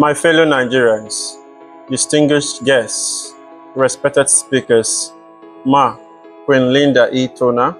My fellow Nigerians, distinguished guests, respected speakers, Ma, Queen Linda E. Tona,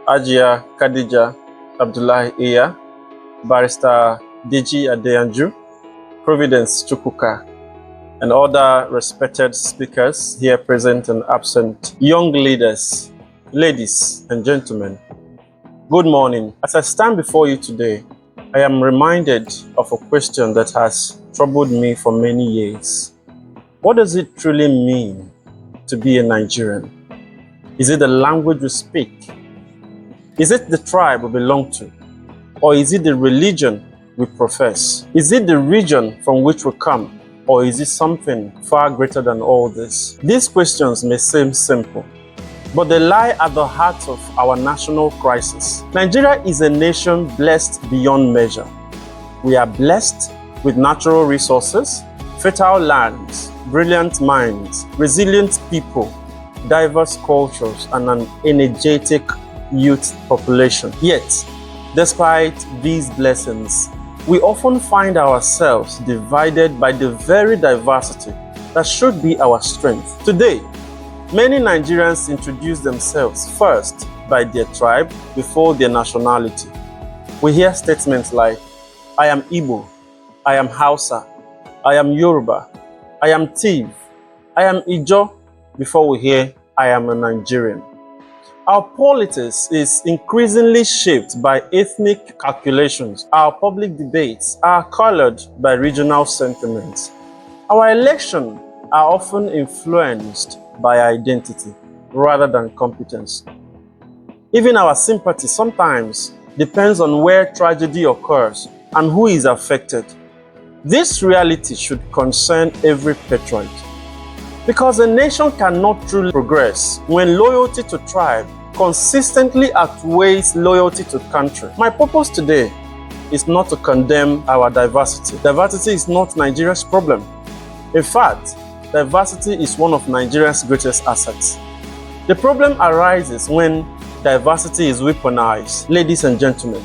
Ajia Khadija Abdullahi Iya, Barrister Deji Adeyanju, Providence Chukwuka, and other respected speakers here present and absent, young leaders, ladies and gentlemen, good morning. As I stand before you today, I am reminded of a question that has troubled me for many years. What does it truly mean to be a Nigerian? Is it the language we speak? Is it the tribe we belong to? Or is it the religion we profess? Is it the region from which we come? Or is it something far greater than all this? These questions may seem simple, but they lie at the heart of our national crisis. Nigeria is a nation blessed beyond measure. We are blessed with natural resources, fertile lands, brilliant minds, resilient people, diverse cultures, and an energetic youth population. Yet, despite these blessings, we often find ourselves divided by the very diversity that should be our strength. Today, many Nigerians introduce themselves first by their tribe before their nationality. We hear statements like, I am Igbo, I am Hausa, I am Yoruba, I am Tiv, I am Ijo, before we hear, I am a Nigerian. Our politics is increasingly shaped by ethnic calculations. Our public debates are colored by regional sentiments. Our elections are often influenced by identity rather than competence. Even our sympathy sometimes depends on where tragedy occurs and who is affected. This reality should concern every patriot, because a nation cannot truly progress when loyalty to tribe consistently outweighs loyalty to country. My purpose today is not to condemn our diversity. Diversity is not Nigeria's problem. In fact, diversity is one of Nigeria's greatest assets. The problem arises when diversity is weaponized. Ladies and gentlemen,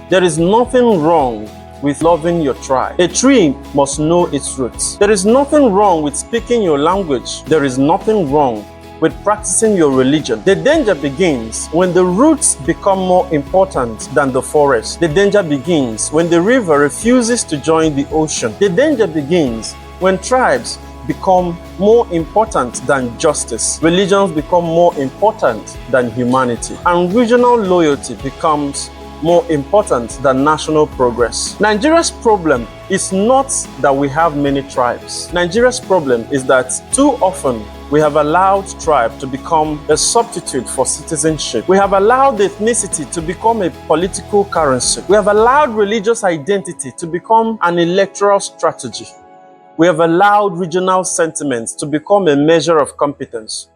there is nothing wrong with loving your tribe. A tree must know its roots. There is nothing wrong with speaking your language. There is nothing wrong with practicing your religion. The danger begins when the roots become more important than the forest. The danger begins when the river refuses to join the ocean. The danger begins when tribes become more important than justice. Religions become more important than humanity. And regional loyalty becomes more important than national progress. Nigeria's problem is not that we have many tribes. Nigeria's problem is that too often we have allowed tribe to become a substitute for citizenship. We have allowed ethnicity to become a political currency. We have allowed religious identity to become an electoral strategy. We have allowed regional sentiments to become a measure of competence.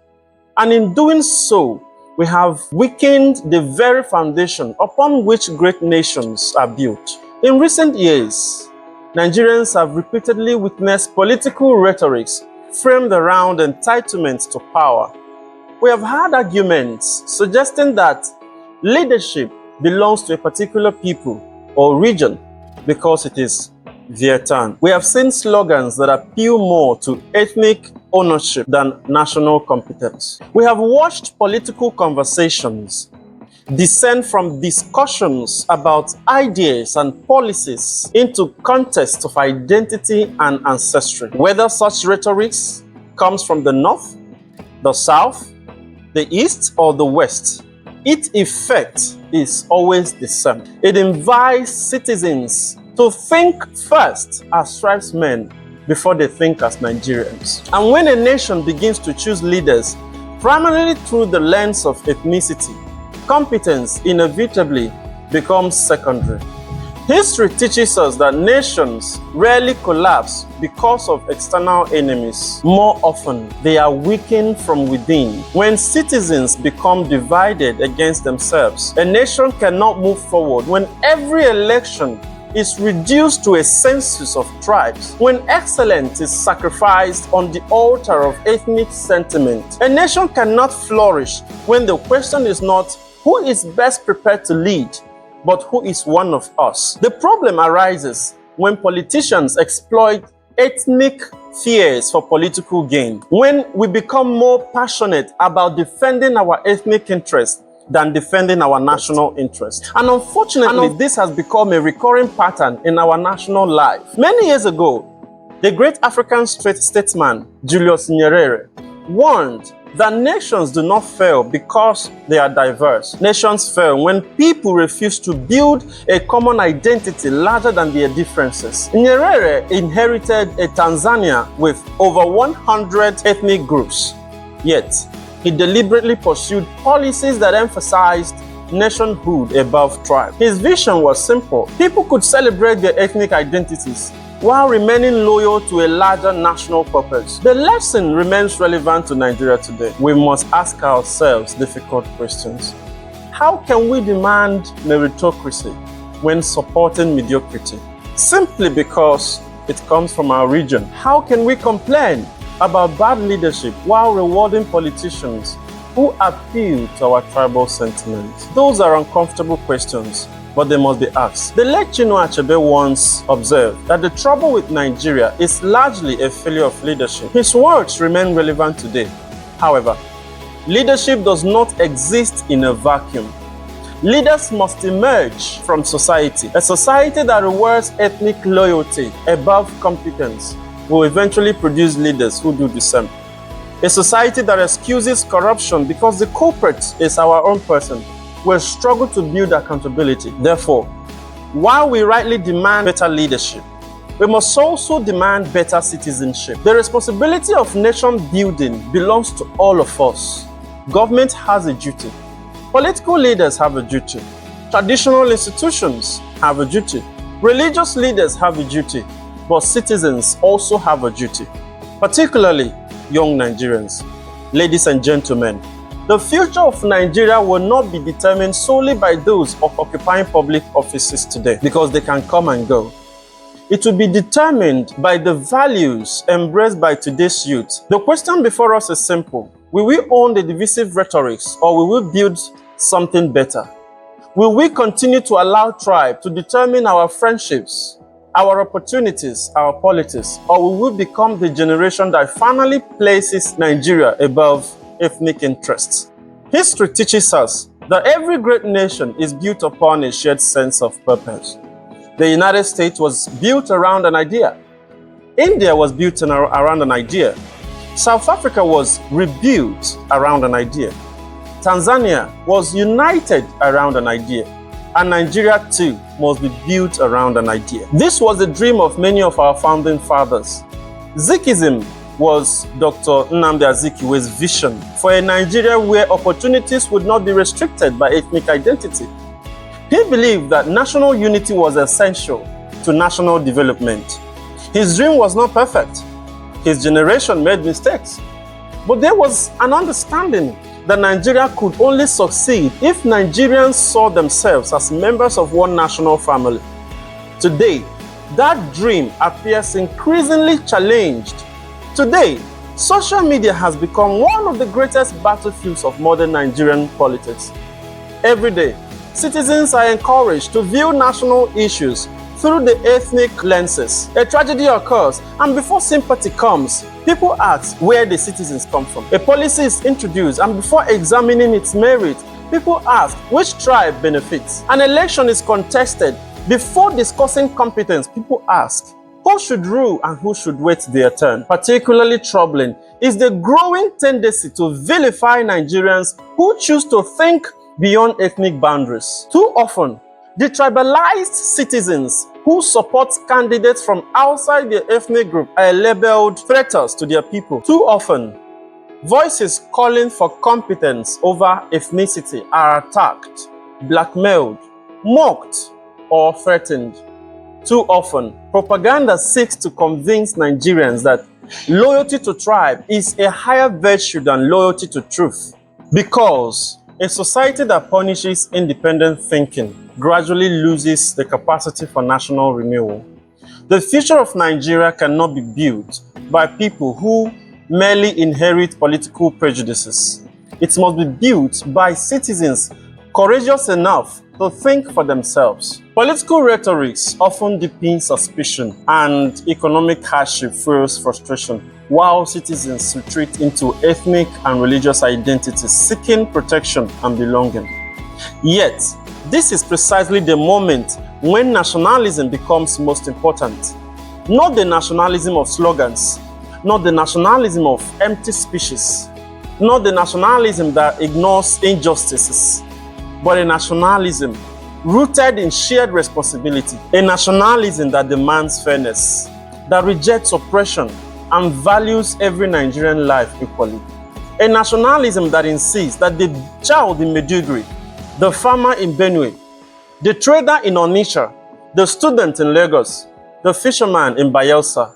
And in doing so, we have weakened the very foundation upon which great nations are built. In recent years, Nigerians have repeatedly witnessed political rhetorics framed around entitlements to power. We have had arguments suggesting that leadership belongs to a particular people or region because it is their turn. We have seen slogans that appeal more to ethnic ownership than national competence. We have watched political conversations descend from discussions about ideas and policies into contests of identity and ancestry. Whether such rhetoric comes from the north, the south, the east, or the west, its effect is always the same. It invites citizens to think first as tribesmen before they think as Nigerians. And when a nation begins to choose leaders primarily through the lens of ethnicity, competence inevitably becomes secondary. History teaches us that nations rarely collapse because of external enemies. More often, they are weakened from within. When citizens become divided against themselves, a nation cannot move forward. When every election is reduced to a census of tribes, when excellence is sacrificed on the altar of ethnic sentiment, a nation cannot flourish when the question is not who is best prepared to lead, but who is one of us. The problem arises when politicians exploit ethnic fears for political gain, when we become more passionate about defending our ethnic interests than defending our national interest. And unfortunately, this has become a recurring pattern in our national life. Many years ago, the great African statesman Julius Nyerere warned that nations do not fail because they are diverse. Nations fail when people refuse to build a common identity larger than their differences. Nyerere inherited a Tanzania with over 100 ethnic groups, yet he deliberately pursued policies that emphasized nationhood above tribe. His vision was simple. People could celebrate their ethnic identities while remaining loyal to a larger national purpose. The lesson remains relevant to Nigeria today. We must ask ourselves difficult questions. How can we demand meritocracy when supporting mediocrity? Simply because it comes from our region. How can we complain about bad leadership while rewarding politicians who appeal to our tribal sentiments? Those are uncomfortable questions, but they must be asked. The late Achebe once observed that the trouble with Nigeria is largely a failure of leadership. His words remain relevant today. However, leadership does not exist in a vacuum. Leaders must emerge from society. A society that rewards ethnic loyalty above competence will eventually produce leaders who do the same. A society that excuses corruption because the culprit is our own person will struggle to build accountability. Therefore, while we rightly demand better leadership, we must also demand better citizenship. The responsibility of nation building belongs to all of us. Government has a duty. Political leaders have a duty. Traditional institutions have a duty. Religious leaders have a duty. But citizens also have a duty, particularly young Nigerians. Ladies and gentlemen, the future of Nigeria will not be determined solely by those occupying public offices today, because they can come and go. It will be determined by the values embraced by today's youth. The question before us is simple. Will we own the divisive rhetorics, or will we build something better? Will we continue to allow tribe to determine our friendships, our opportunities, our politics, or will we become the generation that finally places Nigeria above ethnic interests? History teaches us that every great nation is built upon a shared sense of purpose. The United States was built around an idea. India was built around an idea. South Africa was rebuilt around an idea. Tanzania was united around an idea. And Nigeria too must be built around an idea. This was the dream of many of our founding fathers. Zikism was Dr. Nnamdi Azikiwe's vision for a Nigeria where opportunities would not be restricted by ethnic identity. He believed that national unity was essential to national development. His dream was not perfect. His generation made mistakes. But there was an understanding that Nigeria could only succeed if Nigerians saw themselves as members of one national family. Today, that dream appears increasingly challenged. Today, social media has become one of the greatest battlefields of modern Nigerian politics. Every day, citizens are encouraged to view national issues through the ethnic lenses. A tragedy occurs, and before sympathy comes, people ask where the citizens come from. A policy is introduced, and before examining its merit, people ask which tribe benefits. An election is contested. Before discussing competence, people ask who should rule and who should wait their turn. Particularly troubling is the growing tendency to vilify Nigerians who choose to think beyond ethnic boundaries. Too often, the tribalized citizens who support candidates from outside their ethnic group are labeled traitors to their people. Too often, voices calling for competence over ethnicity are attacked, blackmailed, mocked, or threatened. Too often, propaganda seeks to convince Nigerians that loyalty to tribe is a higher virtue than loyalty to truth, because a society that punishes independent thinking gradually loses the capacity for national renewal. The future of Nigeria cannot be built by people who merely inherit political prejudices. It must be built by citizens courageous enough to think for themselves. Political rhetorics often deepen suspicion, and economic hardship fuels frustration, while citizens retreat into ethnic and religious identities, seeking protection and belonging. Yet, this is precisely the moment when nationalism becomes most important. Not the nationalism of slogans, not the nationalism of empty speeches, not the nationalism that ignores injustices, but a nationalism rooted in shared responsibility, a nationalism that demands fairness, that rejects oppression and values every Nigerian life equally, a nationalism that insists that the child in Maiduguri, the farmer in Benue, the trader in Onitsha, the student in Lagos, the fisherman in Bayelsa,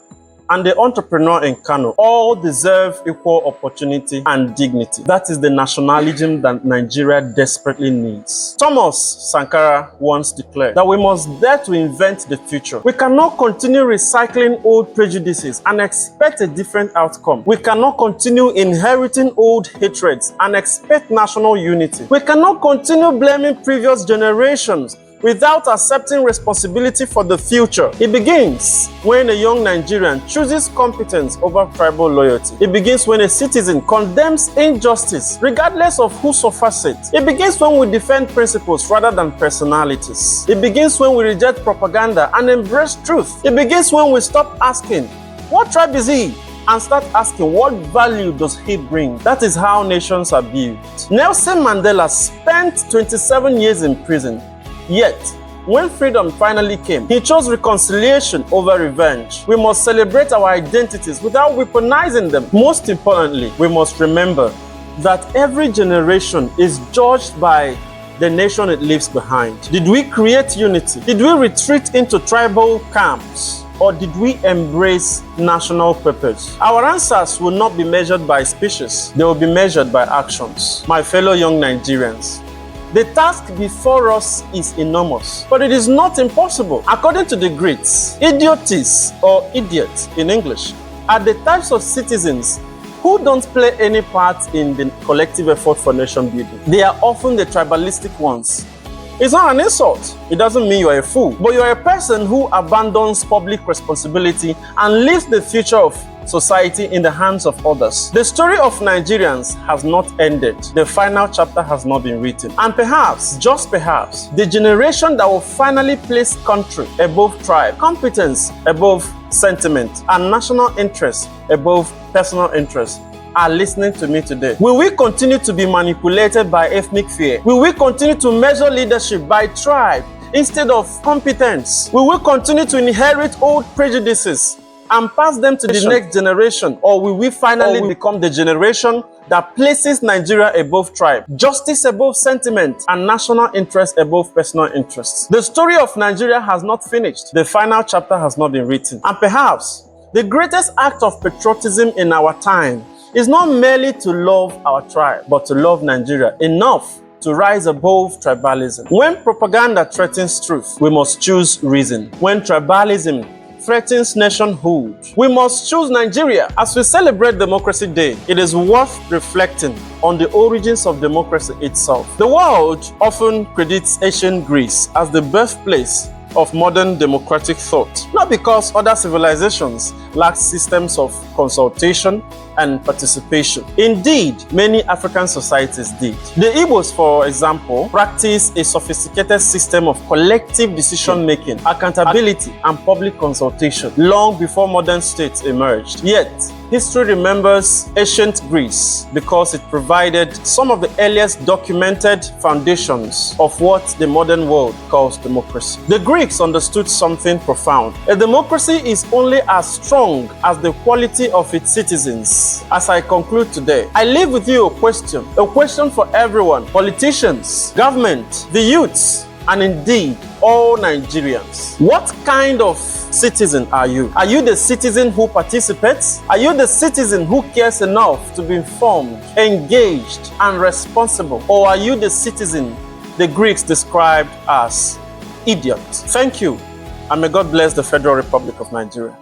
and the entrepreneur in Kano all deserve equal opportunity and dignity. That is the nationalism that Nigeria desperately needs. Thomas Sankara once declared that we must dare to invent the future. We cannot continue recycling old prejudices and expect a different outcome. We cannot continue inheriting old hatreds and expect national unity. We cannot continue blaming previous generations without accepting responsibility for the future. It begins when a young Nigerian chooses competence over tribal loyalty. It begins when a citizen condemns injustice, regardless of who suffers it. It begins when we defend principles rather than personalities. It begins when we reject propaganda and embrace truth. It begins when we stop asking, "What tribe is he?" and start asking, "What value does he bring?" That is how nations are built. Nelson Mandela spent 27 years in prison. Yet, when freedom finally came, he chose reconciliation over revenge. We must celebrate our identities without weaponizing them. Most importantly, we must remember that every generation is judged by the nation it leaves behind. Did we create unity? Did we retreat into tribal camps? Or did we embrace national purpose? Our answers will not be measured by speeches. They will be measured by actions. My fellow young Nigerians, the task before us is enormous, but it is not impossible. According to the Greeks, idiotes or idiots in English are the types of citizens who don't play any part in the collective effort for nation building. They are often the tribalistic ones. It's not an insult. It doesn't mean you are a fool, but you are a person who abandons public responsibility and leaves the future of society in the hands of others. The story of Nigerians has not ended. The final chapter has not been written. And perhaps, just perhaps, the generation that will finally place country above tribe, competence above sentiment, and national interest above personal interest are listening to me today. Will we continue to be manipulated by ethnic fear? Will we continue to measure leadership by tribe instead of competence? Will we continue to inherit old prejudices and pass them to the next generation? Or will we finally become the generation that places Nigeria above tribe, justice above sentiment, and national interest above personal interests? The story of Nigeria has not finished. The final chapter has not been written. And perhaps the greatest act of patriotism in our time is not merely to love our tribe, but to love Nigeria enough to rise above tribalism. When propaganda threatens truth, we must choose reason. When tribalism threatens nationhood, we must choose Nigeria. As we celebrate Democracy Day, it is worth reflecting on the origins of democracy itself. The world often credits ancient Greece as the birthplace of modern democratic thought, not because other civilizations lack systems of consultation and participation. Indeed, many African societies did. The Igbos, for example, practice a sophisticated system of collective decision-making, accountability, and public consultation long before modern states emerged. Yet, history remembers ancient Greece because it provided some of the earliest documented foundations of what the modern world calls democracy. The Greeks understood something profound. A democracy is only as strong as the quality of its citizens. As I conclude today, I leave with you a question for everyone: politicians, government, the youths, and indeed all Nigerians. What kind of citizen are you? Are you the citizen who participates? Are you the citizen who cares enough to be informed, engaged, and responsible? Or are you the citizen the Greeks described as idiot? Thank you, and may God bless the Federal Republic of Nigeria.